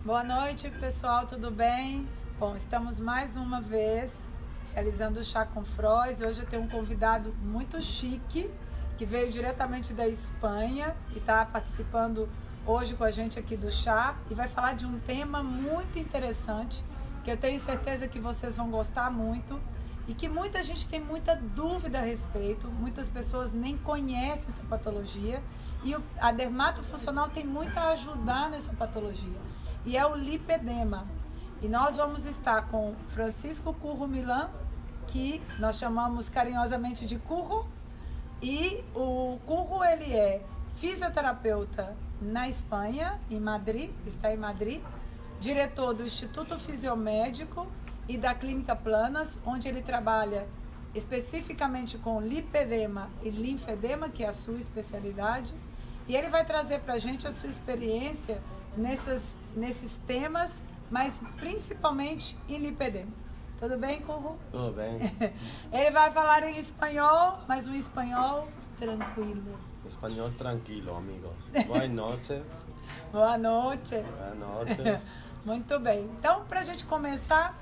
Boa noite, pessoal, tudo bem? Bom, estamos mais uma vez realizando o Chá com Frois. Hoje eu tenho um convidado muito chique, que veio diretamente da Espanha e está participando hoje com a gente aqui do chá e vai falar de um tema muito interessante, que eu tenho certeza que vocês vão gostar muito e que muita gente tem muita dúvida a respeito, muitas pessoas nem conhecem essa patologia e a dermatofuncional tem muito a ajudar nessa patologia. E é o lipedema. E nós vamos estar com Francisco Curro Milán, que nós chamamos carinhosamente de Curro. E o Curro, ele é fisioterapeuta na Espanha, em Madrid, está em Madrid, diretor do Instituto Fisiomédico e da Clínica Planas, onde ele trabalha especificamente com lipedema e linfedema, que é a sua especialidade. E ele vai trazer para a gente a sua experiência nesses temas, mas principalmente em lipedema. Tudo bem, Curro? Tudo bem. Ele vai falar em espanhol, mas um espanhol tranquilo. Espanhol tranquilo, amigos. Boa noite. Boa noite. Boa noite. Muito bem. Então, para a gente começar,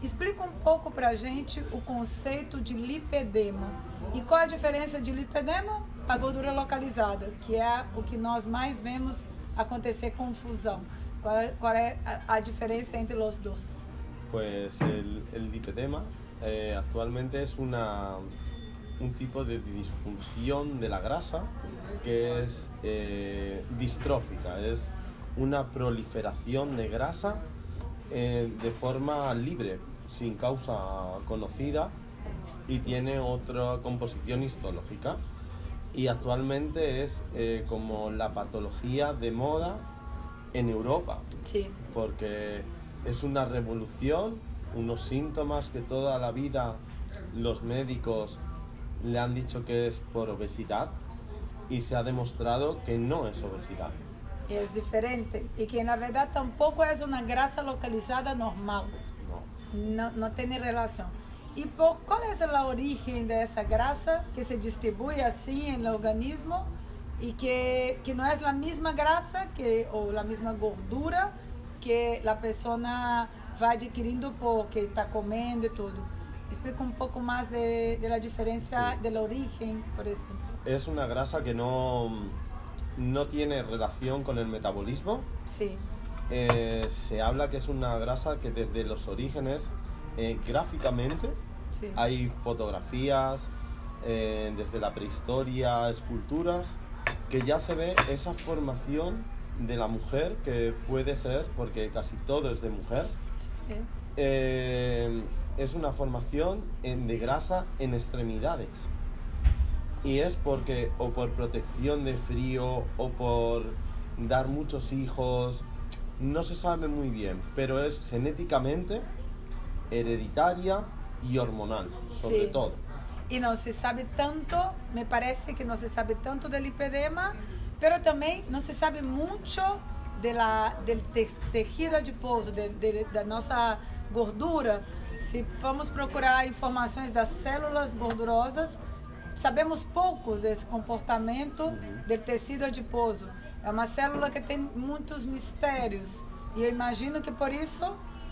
explica um pouco para a gente o conceito de lipedema. E qual a diferença de lipedema para gordura localizada, que é o que nós mais vemos acontecer confusão. Qual é a diferencia entre los dos? Pues el lipedema actualmente es un tipo de disfunción de la grasa que es distrófica, es una proliferación de grasa de forma libre, sin causa conocida y tiene otra composición histológica. Y actualmente es como la patología de moda en Europa. Sí. Porque es una revolución, unos síntomas que toda la vida los médicos le han dicho que es por obesidad y se ha demostrado que no es obesidad. Es diferente y que en la verdad tampoco es una grasa localizada normal. No tiene relación. ¿Y cuál es el origen de esa grasa que se distribuye así en el organismo y que no es la misma grasa o la misma gordura que la persona va adquiriendo porque está comiendo y todo? Explica un poco más de la diferencia del origen, por ejemplo. Es una grasa que no tiene relación con el metabolismo. Sí. Se habla que es una grasa que desde los orígenes, gráficamente, sí, hay fotografías desde la prehistoria, esculturas, que ya se ve esa formación de la mujer, que puede ser, porque casi todo es de mujer, sí, es una formación de grasa en extremidades. Y es porque, o por protección de frío, o por dar muchos hijos, no se sabe muy bien, pero es genéticamente, hereditaria y hormonal, sobre sí, todo. Y no se sabe tanto, me parece que no se sabe tanto del lipedema, pero también no se sabe mucho del tejido adiposo, da nossa gordura. Se vamos procurar informações das células gordurosas, sabemos pouco desse comportamento do tecido adiposo. É uma célula que tem muitos mistérios e eu imagino que por isso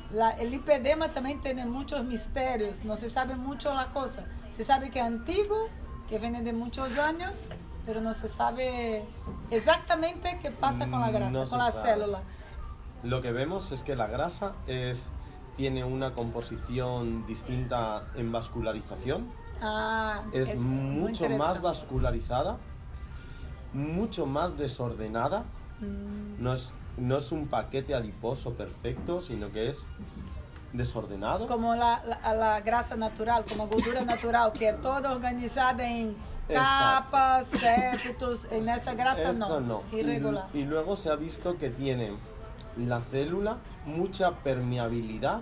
o lipedema também tem muitos mistérios. Não se sabe muito a coisa. Se sabe que é antigo, que vem de muitos anos, pero no se sabe exactamente qué pasa con la grasa, no con la célula. Lo que vemos es que la grasa tiene una composición distinta en vascularización. Es mucho más vascularizada, mucho más desordenada. No es un paquete adiposo perfecto, sino que es desordenado. Como la grasa natural, como gordura natural, que es toda organizada en capas, septos, en esa grasa no, irregular. Y luego se ha visto que tiene la célula mucha permeabilidad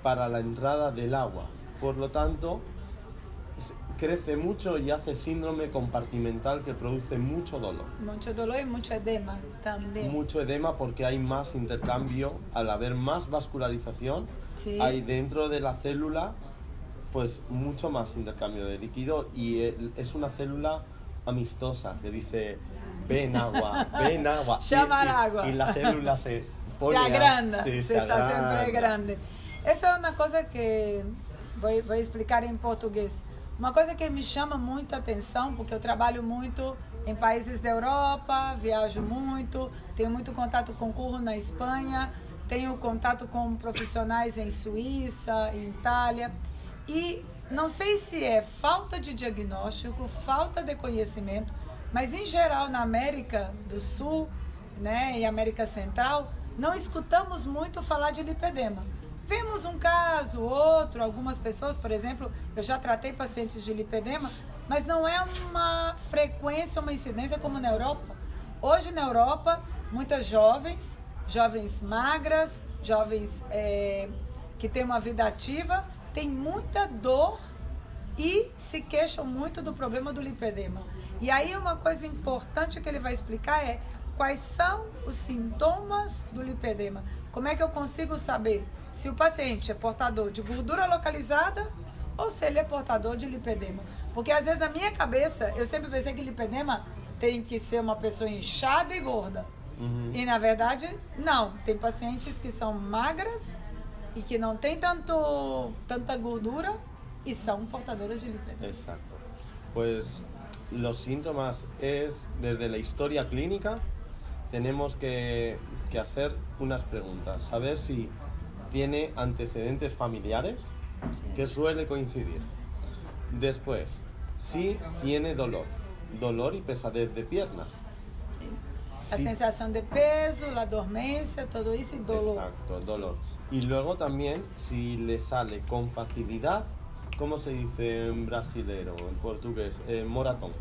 para la entrada del agua. Por lo tanto, crece mucho y hace síndrome compartimental que produce mucho dolor. Mucho dolor y mucho edema también. Mucho edema porque hay más intercambio, al haber más vascularización, sí, hay dentro de la célula pues mucho más intercambio de líquido y es una célula amistosa que dice ven agua, ven agua. Llama al agua. Y la célula se pone... Se agranda, sí, se está sempre grande. Essa é uma coisa que vou explicar em português. Uma coisa que me chama muita atenção, porque eu trabalho muito em países da Europa, viajo muito, tenho muito contato com curro na Espanha, tenho contato com profissionais em Suíça, em Itália, e não sei se é falta de diagnóstico, falta de conhecimento, mas em geral na América do Sul, né, e América Central, não escutamos muito falar de lipedema. Vemos um caso, outro, algumas pessoas, por exemplo, eu já tratei pacientes de lipedema, mas não é uma frequência, uma incidência como na Europa. Hoje na Europa, muitas jovens magras, jovens que têm uma vida ativa, têm muita dor e se queixam muito do problema do lipedema. E aí uma coisa importante que ele vai explicar é quais são os sintomas do lipedema. Como é que eu consigo saber se o paciente é portador de gordura localizada ou se ele é portador de lipedema? Porque às vezes na minha cabeça eu sempre pensei que lipedema tem que ser uma pessoa inchada e gorda. E na verdade não, tem pacientes que são magras e que não têm tanta gordura y son portadores de lipedema. Exacto. Pues los síntomas es, desde la historia clínica, tenemos que hacer unas preguntas. Saber si tiene antecedentes familiares, que suele coincidir. Después, si tiene dolor y pesadez de piernas. La sensación de peso, la dormencia, todo eso y dolor. Exacto, dolor. Y luego también si le sale con facilidad, ¿cómo se dice en brasilero, en portugués? Moratón.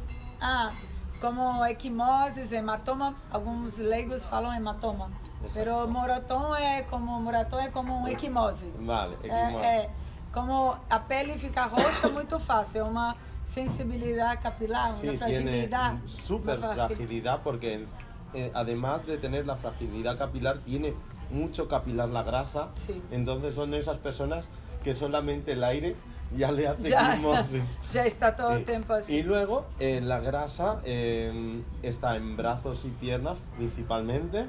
Como equimosis, hematoma, algunos leigos falam hematoma. Exacto. Pero moratón é como equimose. Vale, equimose. Como a pele fica roxa muito fácil, é uma sensibilidad capilar, sí, una fragilidad. Tiene súper fragilidad porque además de tener la fragilidad capilar, tiene mucho capilar la grasa. Sí. Entonces son esas personas que solamente el aire ya le hace equimosis. Ya está todo el tiempo así. Y luego la grasa está en brazos y piernas principalmente.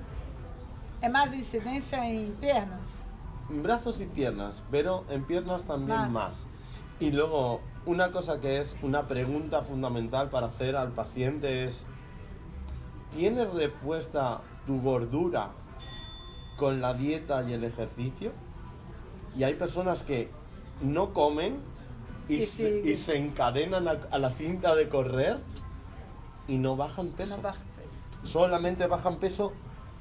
¿Es más incidencia en piernas? En brazos y piernas, pero en piernas también más. Y luego una cosa que es una pregunta fundamental para hacer al paciente es: ¿tienes respuesta tu gordura con la dieta y el ejercicio? Y hay personas que no comen y se encadenan a la cinta de correr y no bajan peso. No bajan peso. Solamente bajan peso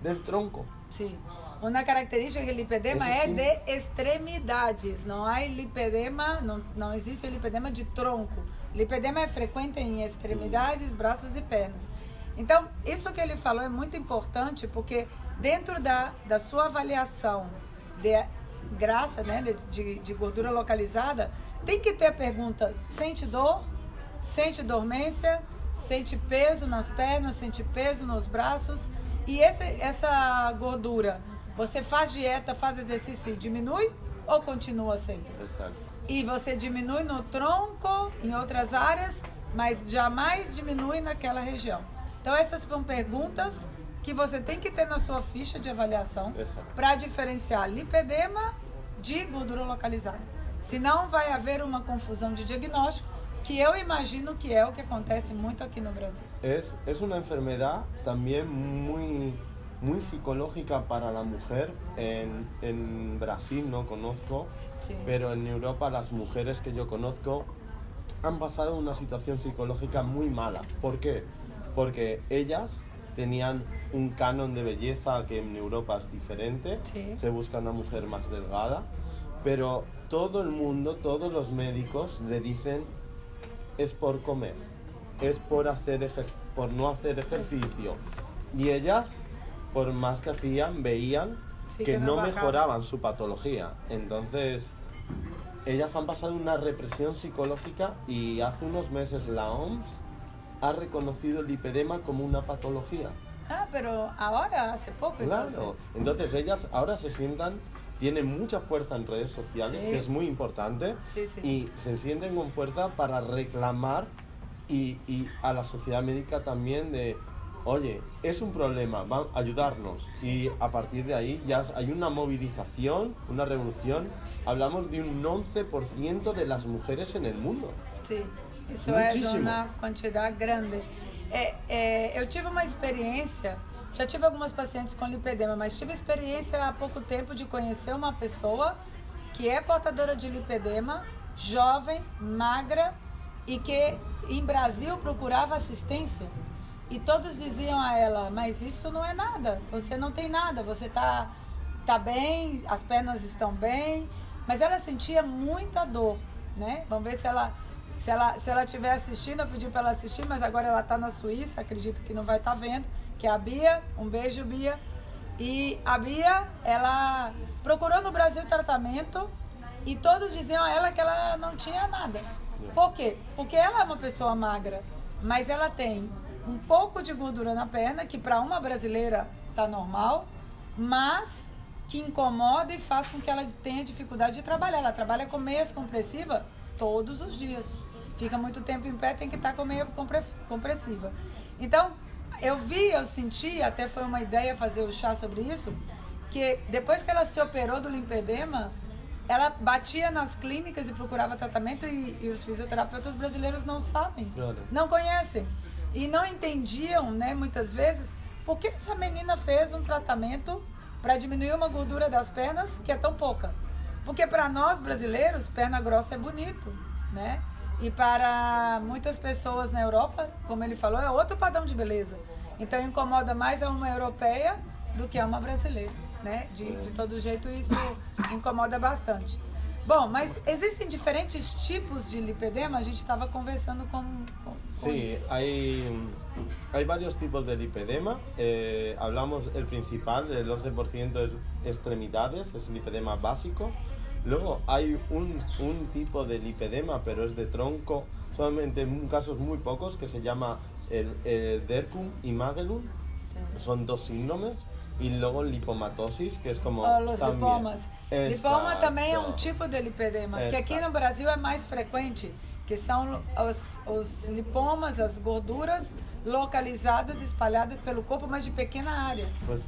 del tronco. Sí. Una característica del lipedema es de extremidades. No hay lipedema, no existe lipedema de tronco. Lipedema é frequente em extremidades, braços e pernas. Então, isso que ele falou é muito importante, porque dentro da sua avaliação de grasa, né, de gordura localizada, tem que ter a pergunta: sente dor? Sente dormência? Sente peso nas pernas? Sente peso nos braços? E essa gordura, você faz dieta, faz exercício e diminui ou continua sempre? Exato. E você diminui no tronco, em outras áreas, mas jamais diminui naquela região. Então essas são perguntas que você tem que ter na sua ficha de avaliação para diferenciar lipedema de gordura localizada. Senão vai haver uma confusão de diagnóstico, que eu imagino que é o que acontece muito aqui no Brasil. Es una enfermedad también muy psicológica para la mujer. En Brasil no conozco, sí, pero en Europa las mujeres que yo conozco han pasado una situación psicológica muy mala. ¿Por qué? Porque ellas tenían un canon de belleza que en Europa es diferente, sí, se busca una mujer más delgada, pero todo el mundo, todos los médicos le dicen: es por comer, es por no hacer ejercicio. Y ellas, por más que hacían, veían que no mejoraban su patología. Entonces, ellas han pasado una represión psicológica y hace unos meses la OMS ha reconocido el lipedema como una patología. Pero ahora, hace poco. Claro, entonces ellas ahora se sientan, tienen mucha fuerza en redes sociales, sí, que es muy importante, sí, sí, y se sienten con fuerza para reclamar y a la sociedad médica también de oye, es un problema, van a ayudarnos. Y a partir de ahí ya hay una movilización, una revolución. Hablamos de un 11% de las mujeres en el mundo. Sim, isso é uma quantidade grande. Eu tive uma experiência, já tive algumas pacientes com lipedema, mas tive experiência há pouco tempo de conhecer uma pessoa que é portadora de lipedema, jovem, magra, e que em Brasil procurava assistência. E todos diziam a ela, mas isso não é nada, você não tem nada, você tá bem, as pernas estão bem, mas ela sentia muita dor, né? Vamos ver se ela estiver assistindo, eu pedi para ela assistir, mas agora ela está na Suíça, acredito que não vai estar vendo, que é a Bia, um beijo, Bia. E a Bia, ela procurou no Brasil tratamento e todos diziam a ela que ela não tinha nada. Por quê? Porque ela é uma pessoa magra, mas ela tem um pouco de gordura na perna, que para uma brasileira tá normal, mas que incomoda e faz com que ela tenha dificuldade de trabalhar. Ela trabalha com meias compressivas todos os dias. Fica muito tempo em pé, tem que estar com meia compressiva. Então, eu senti, até foi uma ideia fazer o chá sobre isso, que depois que ela se operou do lipedema, ela batia nas clínicas e procurava tratamento e os fisioterapeutas brasileiros não sabem, não conhecem. E não entendiam, né, muitas vezes, por que essa menina fez um tratamento para diminuir uma gordura das pernas que é tão pouca. Porque para nós brasileiros, perna grossa é bonito, né? E para muitas pessoas na Europa, como ele falou, é outro padrão de beleza. Então incomoda mais a uma europeia do que a uma brasileira, né? De todo jeito isso incomoda bastante. Bom, mas existem diferentes tipos de lipedema, a gente estava conversando com sí, hay varios tipos de lipedema. Hablamos, el principal, el 11% es extremidades, es lipedema básico. Luego hay un tipo de lipedema, pero es de tronco, solamente en casos muy pocos, que se llama el Dercum y Magellan. Son dos síndromes. Y luego lipomatosis, que es como los lipomas. Lipoma também é um tipo de lipedema, que aqui no Brasil é mais frequente, que são os lipomas, as gorduras localizadas, espalhadas pelo corpo, mas de pequena área. Pues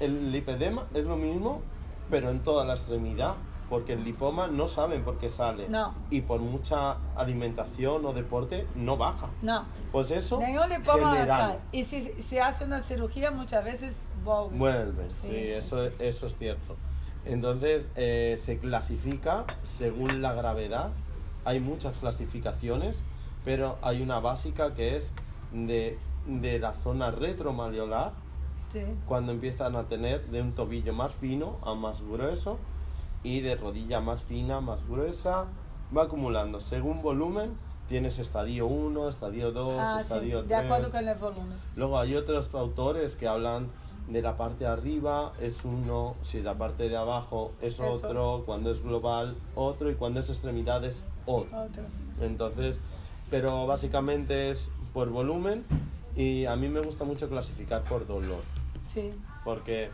el lipedema es lo mismo, pero en toda la extremidad, porque el lipoma no saben por qué sale. No. Y por mucha alimentación o deporte no baja. No. Pues eso, nenhum lipoma general. sale. Y si se hace una cirugía, muchas veces vuelve, sí, eso es cierto. Entonces se clasifica según la gravedad. Hay muchas clasificaciones, pero hay una básica que es de la zona retromalleolar, cuando empiezan a tener de un tobillo más fino a más grueso y de rodilla más fina, más gruesa, va acumulando. Según volumen, tienes estadio 1, estadio 2, estadio 3. De acuerdo con el volumen. Luego hay otros autores que hablan de la parte de arriba es uno, si la parte de abajo es otro, cuando es global otro y cuando es extremidades otro. Entonces, pero básicamente es por volumen y a mí me gusta mucho clasificar por dolor. Sí. Porque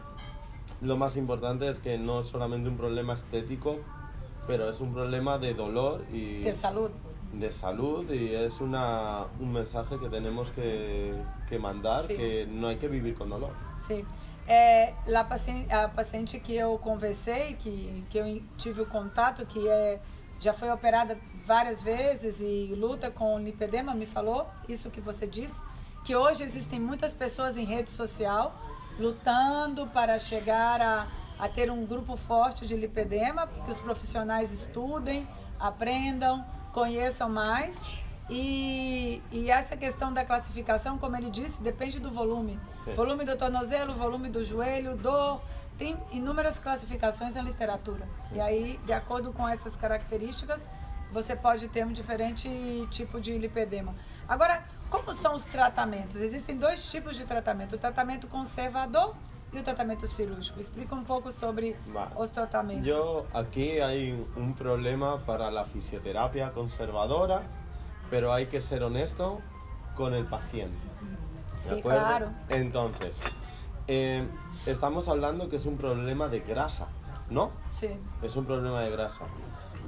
lo más importante es que no es solamente un problema estético, pero es un problema de dolor y de salud. De salud, y es un mensaje que tenemos que mandar, que não hay que vivir com dolor. Sim. A paciente que eu conversei, que eu tive o contato, que já foi operada várias vezes e luta com lipedema, me falou isso que você disse, que hoje existem muitas pessoas em rede social lutando para chegar a ter um grupo forte de lipedema, que os profissionais estudem, aprendam, conheçam mais. E essa questão da classificação, como ele disse, depende do volume. Sim. Volume do tornozelo, volume do joelho, dor. Tem inúmeras classificações na literatura. Sim. E aí, de acordo com essas características, você pode ter um diferente tipo de lipedema. Agora, como são os tratamentos? Existem dois tipos de tratamento. O tratamento conservador e o tratamento cirúrgico. Explica um pouco sobre os tratamentos. Aquí hay un problema para la fisioterapia conservadora, pero hay que ser honesto con el paciente. Sí, claro. Entonces, estamos hablando que es un problema de grasa, ¿no? Sí. Es un problema de grasa.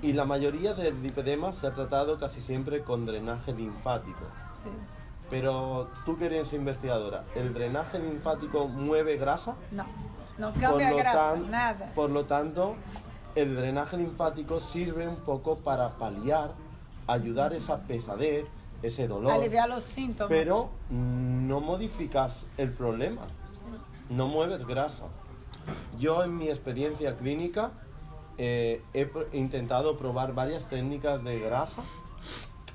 Y la mayoría del lipedema se ha tratado casi siempre con drenaje linfático. Sí. Pero tú que eres investigadora, ¿el drenaje linfático mueve grasa? No, no cambia grasa, nada. Por lo tanto, el drenaje linfático sirve un poco para paliar, ayudar esa pesadez, ese dolor. Aliviar los síntomas. Pero no modificas el problema, no mueves grasa. Yo en mi experiencia clínica he intentado probar varias técnicas de grasa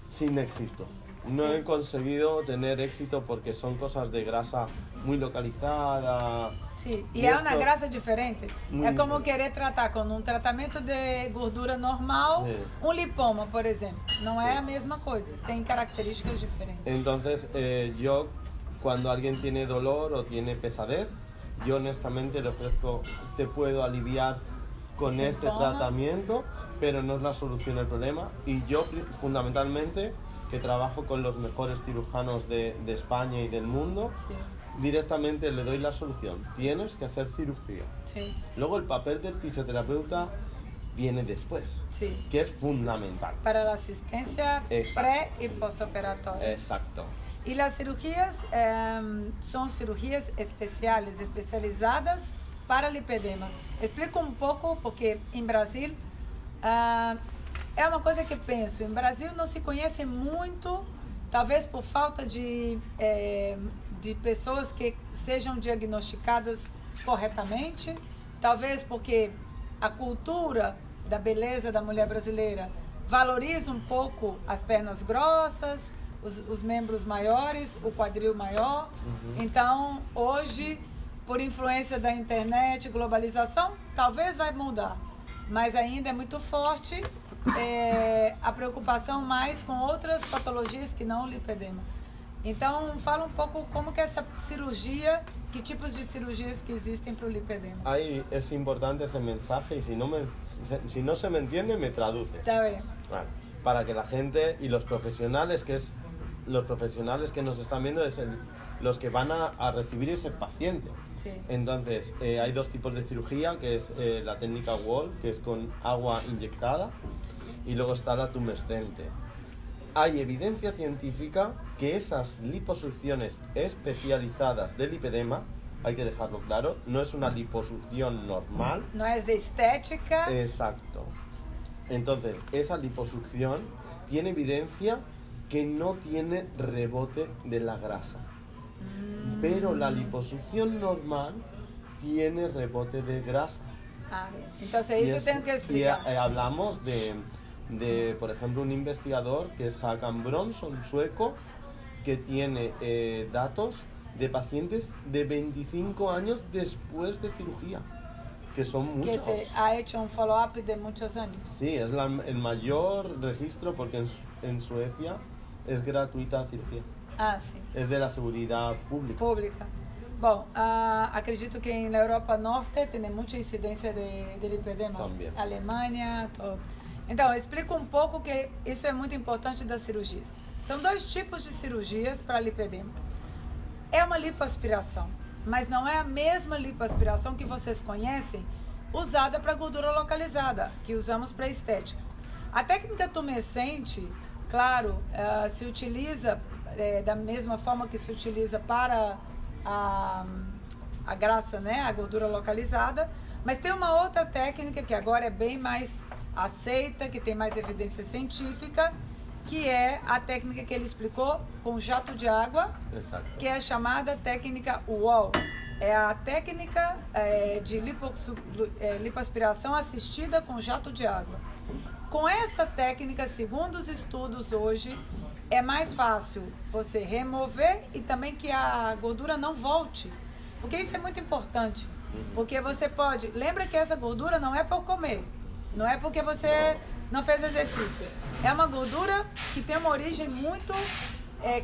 sin éxito. No he conseguido tener éxito porque son cosas de grasa muy localizada. Sí, y es una grasa diferente. Es como querer tratar con un tratamiento de gordura normal, un lipoma, por ejemplo. No es la misma cosa, tiene características diferentes. Entonces, yo cuando alguien tiene dolor o tiene pesadez, yo honestamente le ofrezco, te puedo aliviar con este tratamiento, pero no es la solución del problema. Y yo fundamentalmente, que trabajo con los mejores cirujanos de España y del mundo, directamente le doy la solución. Tienes que hacer cirugía. Luego el papel del fisioterapeuta viene después, que es fundamental. Para la asistencia pre y postoperatoria. Exacto. Y las cirugías son cirugías especiales, especializadas para lipedema. Explico un poco, porque en Brasil é uma coisa que penso, em Brasil não se conhece muito, talvez por falta de pessoas que sejam diagnosticadas corretamente, talvez porque a cultura da beleza da mulher brasileira valoriza um pouco as pernas grossas, os membros maiores, o quadril maior. Então, hoje, por influência da internet, globalização, talvez vai mudar, mas ainda é muito forte a preocupação mais com outras patologias que não o lipedema. Então, fala um pouco como que essa cirurgia, que tipos de cirurgias que existem para o lipedema. Ahí es importante ese mensaje y si no se me entiende, me traduce. Está bien. Vale. Para que la gente y los profesionales que nos están viendo es los que van a recibir ese paciente. Entonces, hay dos tipos de cirugía, que es la técnica Wall, que es con agua inyectada, y luego está la tumescente. Hay evidencia científica que esas liposucciones especializadas de lipedema, hay que dejarlo claro, no es una liposucción normal. No es de estética. Exacto. Entonces, esa liposucción tiene evidencia que no tiene rebote de la grasa. Pero la liposucción normal tiene rebote de grasa. Entonces eso tengo que explicar. Y hablamos de, por ejemplo, un investigador que es Håkan Bronson, sueco, que tiene datos de pacientes de 25 años después de cirugía, que son muchos. Que se ha hecho un follow-up de muchos años. Sí, es el mayor registro porque en Suecia es gratuita la cirugía. Sim. Es de la seguridad pública. Bom, acredito que na Europa Norte tem muita incidência de lipedema. Também. Alemanha, todo. Então, eu explico um pouco que isso é muito importante das cirurgias. São dois tipos de cirurgias para lipedema. É uma lipoaspiração, mas não é a mesma lipoaspiração que vocês conhecem, usada para gordura localizada, que usamos para estética. A técnica tumescente, claro, se utiliza da mesma forma que se utiliza para a grasa, né, a gordura localizada, mas tem uma outra técnica que agora é bem mais aceita, que tem mais evidência científica, que é a técnica que ele explicou com jato de água, que é a chamada técnica Wall. É a técnica de lipoaspiração assistida com jato de água. Com essa técnica, segundo os estudos hoje, é mais fácil você remover e também que a gordura não volte. Porque isso é muito importante. Porque você pode... Lembra que essa gordura não é para comer. Não é porque você não fez exercício. É uma gordura que tem uma origem muito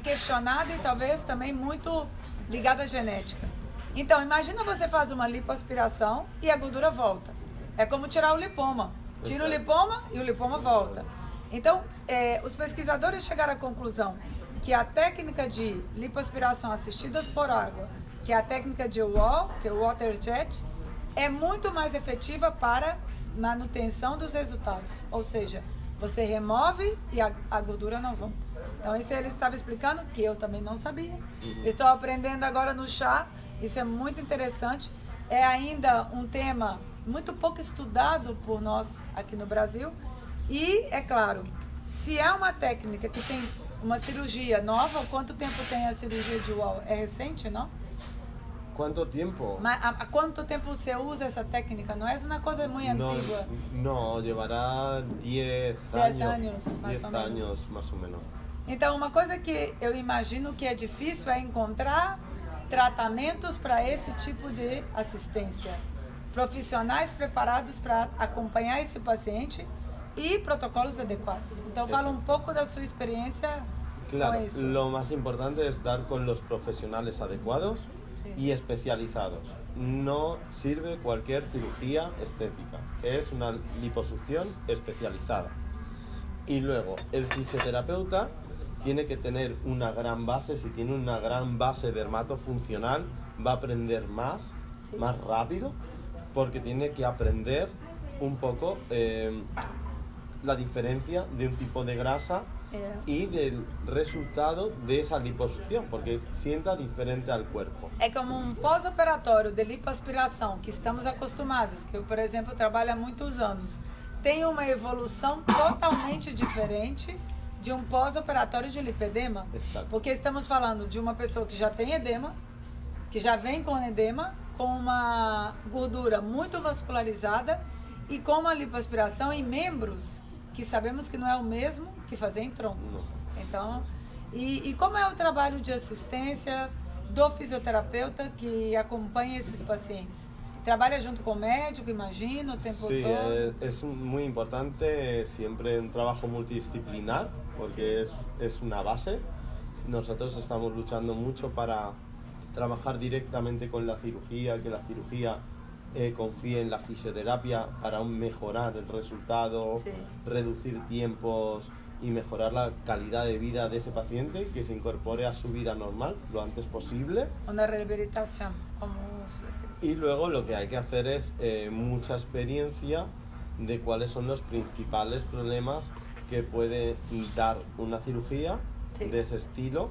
questionada e talvez também muito ligada à genética. Então, imagina você faz uma lipoaspiração e a gordura volta. É como tirar o lipoma. Tira o lipoma e o lipoma volta. Então, os pesquisadores chegaram à conclusão que a técnica de lipoaspiração assistidas por água, que é a técnica de Wall, que é o Water Jet, é muito mais efetiva para manutenção dos resultados. Ou seja, Você remove e a gordura não volta. Então isso ele estava explicando, que eu também não sabia. Estou aprendendo agora no chá, isso é muito interessante. É ainda um tema muito pouco estudado por nós aqui no Brasil. E, é claro, se é uma técnica que tem uma cirurgia nova, quanto tempo tem a cirurgia de Wall? É recente, não? ¿Cuánto tiempo? ¿A cuánto tiempo se usa esa técnica? No es una cosa muy antigua. No, llevará 10 años, más 10 o menos. años más o menos. Então, uma coisa que eu imagino que é difícil é encontrar tratamentos para esse tipo de assistência. Profissionais preparados para acompanhar esse paciente e protocolos adequados. Então, fala um pouco da sua experiência Claro, com isso. lo más importante es dar con los profesionales adecuados y especializados. No sirve cualquier cirugía estética, es una liposucción especializada. Y luego, el fisioterapeuta tiene que tener una gran base. Si tiene una gran base dermatofuncional, va a aprender más rápido, porque tiene que aprender un poco la diferencia de un tipo de grasa y del resultado de esa liposucción, porque sienta diferente al cuerpo. É como um pós-operatório de lipoaspiração, que estamos acostumados, que eu, por exemplo, trabalho há muitos anos. Tem uma evolução totalmente diferente de um pós-operatório de lipedema. Exato. Porque estamos falando de uma pessoa que já tem edema, que já vem com edema, com uma gordura muito vascularizada e com uma lipoaspiração em membros, que sabemos que não é o mesmo que fazer em tronco. Então, e como é o trabalho de assistência do fisioterapeuta que acompanha esses pacientes? Trabalha junto com o médico, imagino, o tempo Sí, todo? es muy importante siempre un trabajo multidisciplinar, porque es una base. Nosotros estamos luchando mucho para trabajar directamente con la cirugía, que la cirugía confíe en la fisioterapia para mejorar el resultado, reducir tiempos y mejorar la calidad de vida de ese paciente, que se incorpore a su vida normal lo antes posible. Una rehabilitación, como... Y luego lo que hay que hacer es mucha experiencia de cuáles son los principales problemas que puede dar una cirugía de ese estilo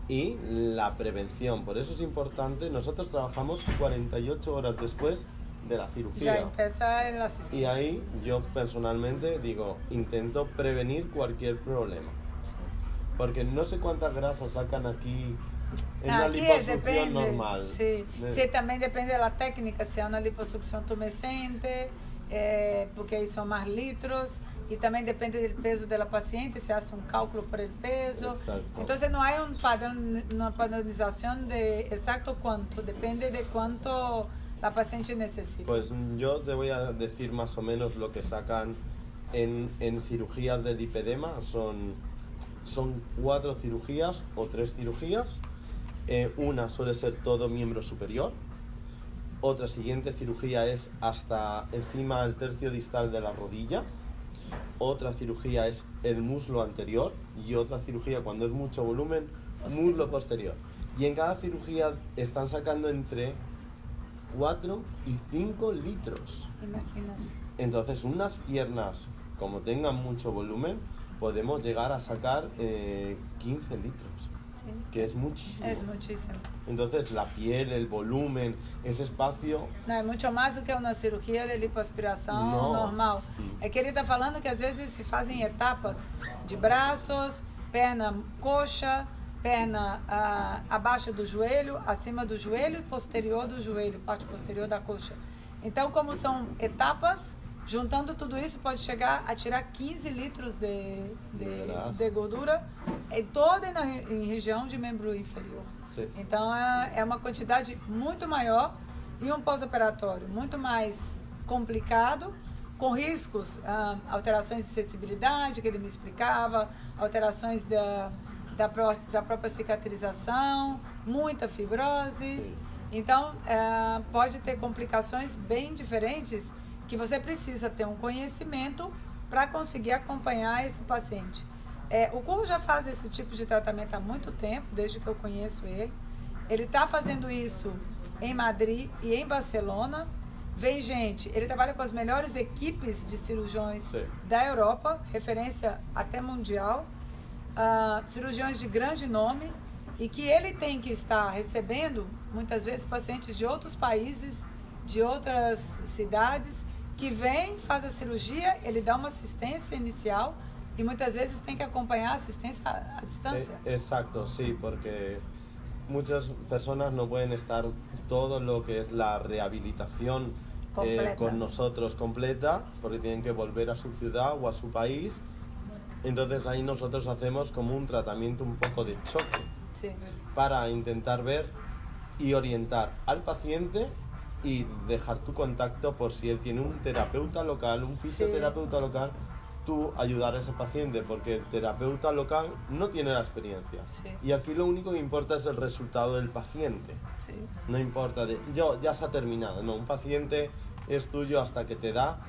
y la prevención. Por eso es importante, nosotros trabajamos 48 horas después de la cirugía. Ya empieza la asistencia. Y ahí yo personalmente digo, intento prevenir cualquier problema. Porque no sé cuántas grasas sacan aquí en una liposucción normal. Sí, también depende de la técnica, si es una liposucción tumescente, porque ahí son más litros. E também depende do peso da paciente, se hace um cálculo por el peso. Então, não há uma padronização de exato quanto, depende de quanto a paciente necesita. Pues yo te voy a decir más o menos lo que sacan en cirugías de lipedema. Son 4 cirugías o 3 cirugías. Una suele ser todo miembro superior. Otra siguiente cirugía es hasta encima del tercio distal de la rodilla. Otra cirugía es el muslo anterior y otra cirugía, cuando es mucho volumen, muslo posterior. Y en cada cirugía están sacando entre 4 y 5 litros. Imagínate. Entonces, unas piernas, como tengan mucho volumen, podemos llegar a sacar 15 litros. Sí. Que es muchísimo. Es muchísimo. Entonces, la piel, el volumen, ese espacio... Não, é muito mais do que uma cirurgia de lipoaspiração normal. É que ele está falando que às vezes se fazem etapas de braços, perna, coxa, perna abaixo do joelho, acima do joelho e posterior do joelho, parte posterior da coxa. Então, como são etapas, juntando tudo isso, pode chegar a tirar 15 litros de gordura toda em região de membro inferior. Sim. Então, é uma quantidade muito maior e um pós-operatório muito mais complicado, com riscos, alterações de sensibilidade, que ele me explicava, alterações da própria cicatrização, muita fibrose. Sim. Então, pode ter complicações bem diferentes que você precisa ter um conhecimento para conseguir acompanhar esse paciente. O Curro já faz esse tipo de tratamento há muito tempo, desde que eu conheço ele. Ele está fazendo isso em Madrid e em Barcelona. vem gente, ele trabalha com as melhores equipes de cirurgiões Sim. da Europa, referência até mundial, cirurgiões de grande nome, e que ele tem que estar recebendo, muitas vezes, pacientes de outros países, de outras cidades, que vem, faz a cirurgia, ele dá uma assistência inicial y muchas veces tiene que acompañar asistencia a distancia. Exacto, sí, porque muchas personas no pueden estar todo lo que es la rehabilitación con nosotros completa, porque tienen que volver a su ciudad o a su país. Entonces ahí nosotros hacemos como un tratamiento un poco de choque, sí, para intentar ver y orientar al paciente y dejar tu contacto por si él tiene un terapeuta local, un fisioterapeuta, sí, local, tú ayudar a ese paciente, porque el terapeuta local no tiene la experiencia. Sí. Y aquí lo único que importa es el resultado del paciente. Sí. No importa de, ya se ha terminado, no, un paciente es tuyo hasta que te da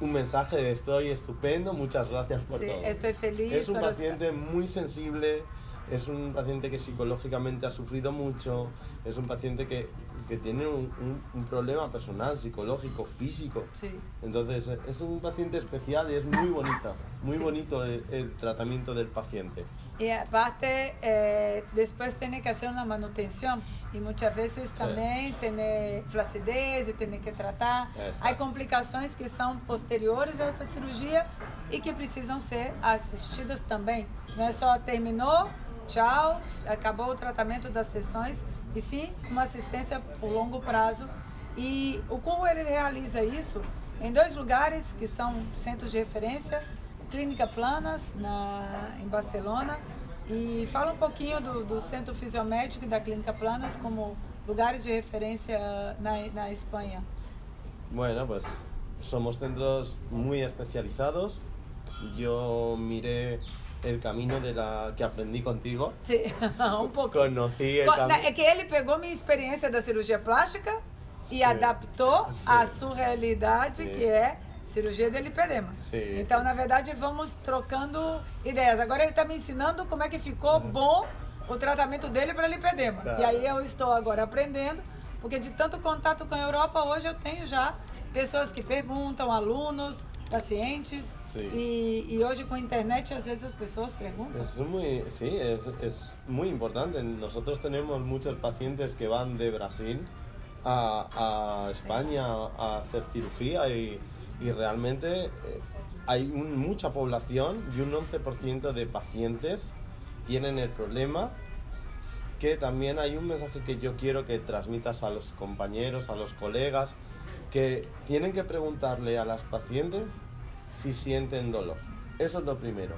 un mensaje de estoy estupendo, muchas gracias por todo. Estoy feliz. Es un paciente muy sensible, es un paciente que psicológicamente ha sufrido mucho, es un paciente que tiene un problema personal, psicológico, físico. Sí. Entonces es un paciente especial y es muy bonito, muy sí, bonito el tratamiento del paciente. Y aparte, después tiene que hacer una manutención y muchas veces también sí, tiene flacidez y tiene que tratar. Exacto. Hay complicaciones que son posteriores a esa cirugía y que precisam ser assistidas também. Não é só terminou, tchau, acabou o tratamento das sessões, e sim uma assistência por longo prazo. E o Curro ele realiza isso em 2 lugares que são centros de referência, Clínica Planas em Barcelona, e fala um pouquinho do Centro Fisiomédico e da Clínica Planas como lugares de referência na Espanha. Bueno, pues somos centros muy especializados. Yo miré el camino que aprendí contigo. Sí, un poco. Conocí el camino. É que ele pegou minha experiência da cirurgia plástica e sí, adaptou sí, à sua realidade, sí, que é cirurgia de lipedema. Sí. Então, na verdade, vamos trocando ideias. Agora ele está me ensinando como é que ficou bom o tratamento dele para lipedema. Claro. E aí eu estou agora aprendendo, porque de tanto contato com a Europa, hoje eu tenho já pessoas que perguntam, alunos, pacientes. Sí. Y hoy con internet a veces las personas preguntan. Es muy importante. Nosotros tenemos muchos pacientes que van de Brasil a España a hacer cirugía y realmente hay mucha población y un 11% de pacientes tienen el problema, que también hay un mensaje que yo quiero que transmitas a los compañeros, a los colegas, que tienen que preguntarle a las pacientes si sienten dolor. Eso es lo primero.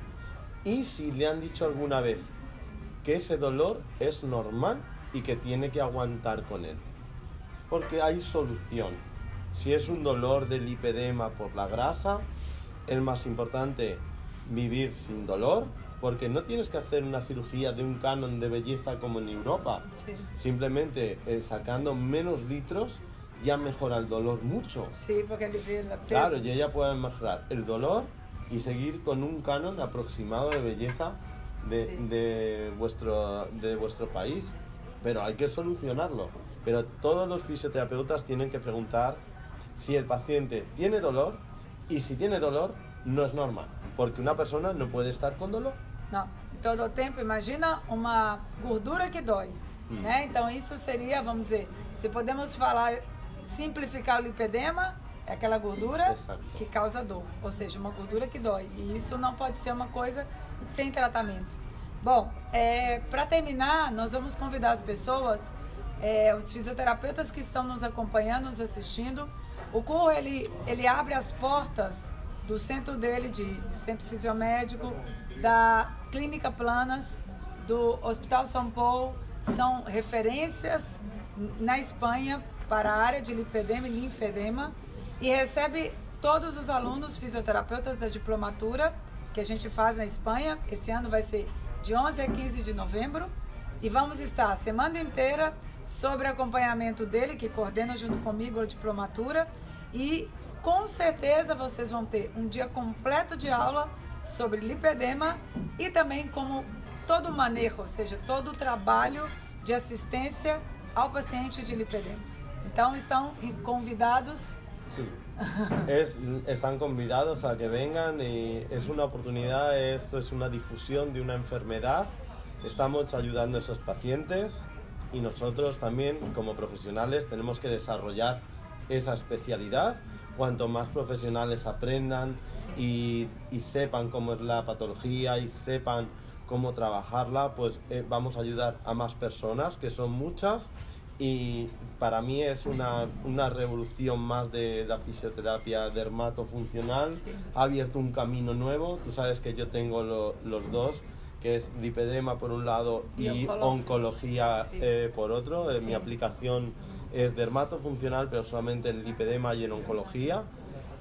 Y si le han dicho alguna vez que ese dolor es normal y que tiene que aguantar con él. Porque hay solución. Si es un dolor de lipedema por la grasa, es más importante vivir sin dolor, porque no tienes que hacer una cirugía de un canon de belleza como en Europa. Sí. Simplemente sacando menos litros ya mejora el dolor mucho. Sí, porque la piel. Claro, y ella puede mejorar el dolor y seguir con un canon aproximado de belleza de vuestro país. Pero hay que solucionarlo. Pero todos los fisioterapeutas tienen que preguntar si el paciente tiene dolor, y si tiene dolor no es normal, porque una persona no puede estar con dolor. Não, todo o tempo. Imagina uma gordura que dói, né? Então isso seria, vamos dizer, se podemos falar, simplificar o lipedema, é aquela gordura, exato, que causa dor, ou seja, uma gordura que dói. E isso não pode ser uma coisa sem tratamento. Bom, para terminar, nós vamos convidar as pessoas, os fisioterapeutas que estão nos acompanhando, nos assistindo. O Curro, ele abre as portas do centro dele, de centro fisiomédico, da Clínica Planas, do Hospital São Paulo, são referências na Espanha para a área de lipedema e linfedema, e recebe todos os alunos fisioterapeutas da diplomatura que a gente faz na Espanha. Esse ano vai ser de 11 a 15 de novembro, e vamos estar a semana inteira sobre acompanhamento dele, que coordena junto comigo a diplomatura, e com certeza vocês vão ter um dia completo de aula sobre lipedema e também como todo o manejo, ou seja, todo o trabalho de assistência ao paciente de lipedema. Então estão convidados. Sí, están convidados a que vengan y es una oportunidad, esto es una difusión de una enfermedad, estamos ayudando a esos pacientes y nosotros también como profesionales tenemos que desarrollar esa especialidad. Cuanto más profesionales aprendan y sepan cómo es la patología y sepan cómo trabajarla, pues vamos a ayudar a más personas, que son muchas. Y para mí es una revolución más de la fisioterapia dermatofuncional. Ha abierto un camino nuevo. Tú sabes que yo tengo los dos, que es lipedema por un lado y oncología por otro. Mi aplicación es dermatofuncional, pero solamente en lipedema y en oncología.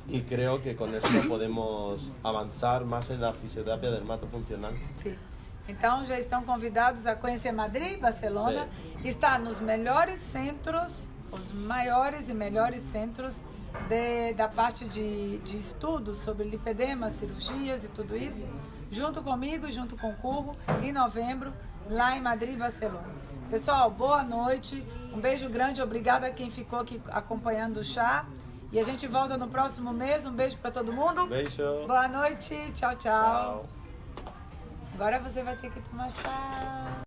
Y creo que con esto podemos avanzar más en la fisioterapia dermatofuncional. Sí. Então já estão convidados a conhecer Madrid, Barcelona. Sim. Está nos melhores centros, os maiores e melhores centros da parte de estudos sobre lipedema, cirurgias e tudo isso, junto comigo, junto com o Curro, em novembro, lá em Madrid, Barcelona. Pessoal, boa noite, um beijo grande, obrigada a quem ficou aqui acompanhando o chá. E a gente volta no próximo mês. Um beijo para todo mundo. Beijo. Boa noite, tchau, tchau. Agora você vai ter que tomar chá.